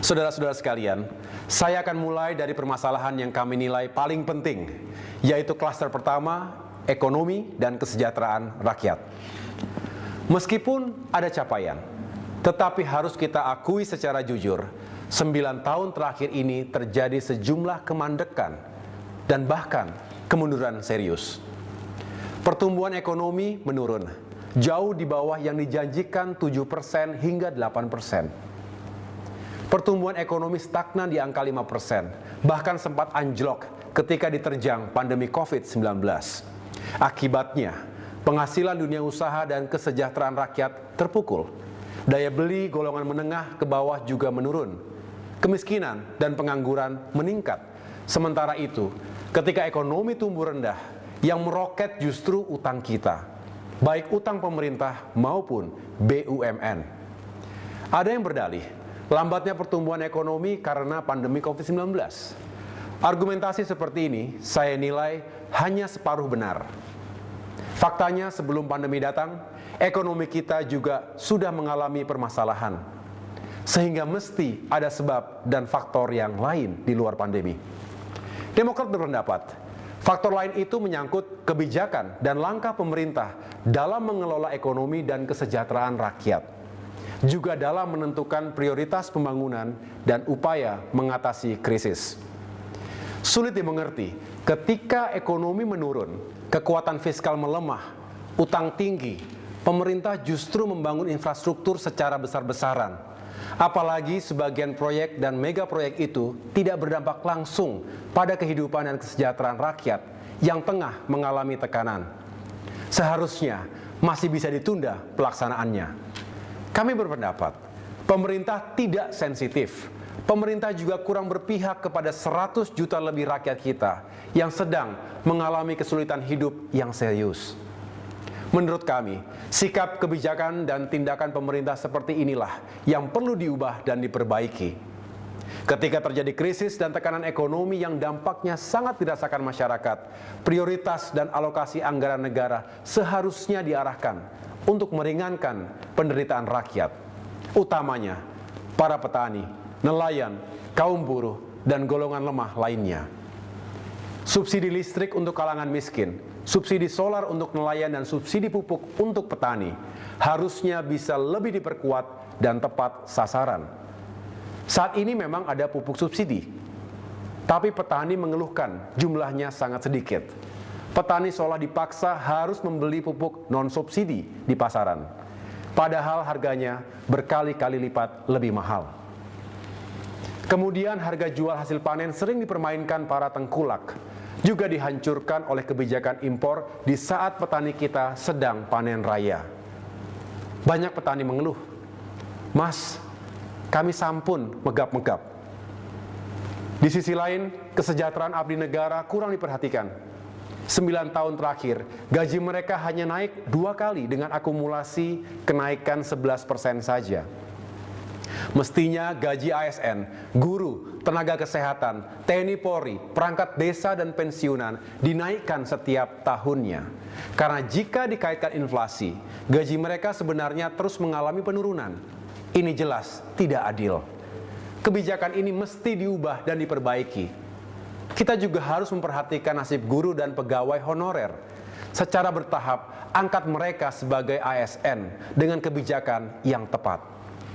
Saudara-saudara sekalian, saya akan mulai dari permasalahan yang kami nilai paling penting, yaitu klaster pertama, ekonomi dan kesejahteraan rakyat. Meskipun ada capaian, tetapi harus kita akui secara jujur, 9 tahun terakhir ini terjadi sejumlah kemandekan dan bahkan kemunduran serius. Pertumbuhan ekonomi menurun, jauh di bawah yang dijanjikan 7% hingga 8%. Pertumbuhan ekonomi stagnan di angka 5%, bahkan sempat anjlok ketika diterjang pandemi COVID-19. Akibatnya, penghasilan dunia usaha dan kesejahteraan rakyat terpukul. Daya beli golongan menengah ke bawah juga menurun. Kemiskinan dan pengangguran meningkat. Sementara itu, ketika ekonomi tumbuh rendah, yang meroket justru utang kita, baik utang pemerintah maupun BUMN. Ada yang berdalih, lambatnya pertumbuhan ekonomi karena pandemi COVID-19. Argumentasi seperti ini saya nilai hanya separuh benar. Faktanya sebelum pandemi datang, ekonomi kita juga sudah mengalami permasalahan. Sehingga mesti ada sebab dan faktor yang lain di luar pandemi. Demokrat berpendapat, faktor lain itu menyangkut kebijakan dan langkah pemerintah dalam mengelola ekonomi dan kesejahteraan rakyat. Juga dalam menentukan prioritas pembangunan dan upaya mengatasi krisis. Sulit dimengerti ketika ekonomi menurun, kekuatan fiskal melemah, utang tinggi, pemerintah justru membangun infrastruktur secara besar-besaran. Apalagi sebagian proyek dan mega proyek itu tidak berdampak langsung pada kehidupan dan kesejahteraan rakyat yang tengah mengalami tekanan. Seharusnya masih bisa ditunda pelaksanaannya. Kami berpendapat, pemerintah tidak sensitif. Pemerintah juga kurang berpihak kepada 100 juta lebih rakyat kita yang sedang mengalami kesulitan hidup yang serius. Menurut kami, sikap kebijakan dan tindakan pemerintah seperti inilah yang perlu diubah dan diperbaiki. Ketika terjadi krisis dan tekanan ekonomi yang dampaknya sangat dirasakan masyarakat, prioritas dan alokasi anggaran negara seharusnya diarahkan untuk meringankan penderitaan rakyat, utamanya para petani, nelayan, kaum buruh, dan golongan lemah lainnya. Subsidi listrik untuk kalangan miskin, subsidi solar untuk nelayan, dan subsidi pupuk untuk petani harusnya bisa lebih diperkuat dan tepat sasaran. Saat ini memang ada pupuk subsidi, tapi petani mengeluhkan jumlahnya sangat sedikit. Petani seolah dipaksa harus membeli pupuk non-subsidi di pasaran, padahal harganya berkali-kali lipat lebih mahal. Kemudian harga jual hasil panen sering dipermainkan para tengkulak, juga dihancurkan oleh kebijakan impor di saat petani kita sedang panen raya. Banyak petani mengeluh, "Mas, kami sampun megap-megap." Di sisi lain, kesejahteraan abdi negara kurang diperhatikan. 9 tahun terakhir, gaji mereka hanya naik 2 kali dengan akumulasi kenaikan 11% saja. Mestinya gaji ASN, guru, tenaga kesehatan, TNI Polri, perangkat desa dan pensiunan dinaikkan setiap tahunnya. Karena jika dikaitkan inflasi, gaji mereka sebenarnya terus mengalami penurunan. Ini jelas tidak adil. Kebijakan ini mesti diubah dan diperbaiki. Kita juga harus memperhatikan nasib guru dan pegawai honorer. Secara bertahap, angkat mereka sebagai ASN dengan kebijakan yang tepat.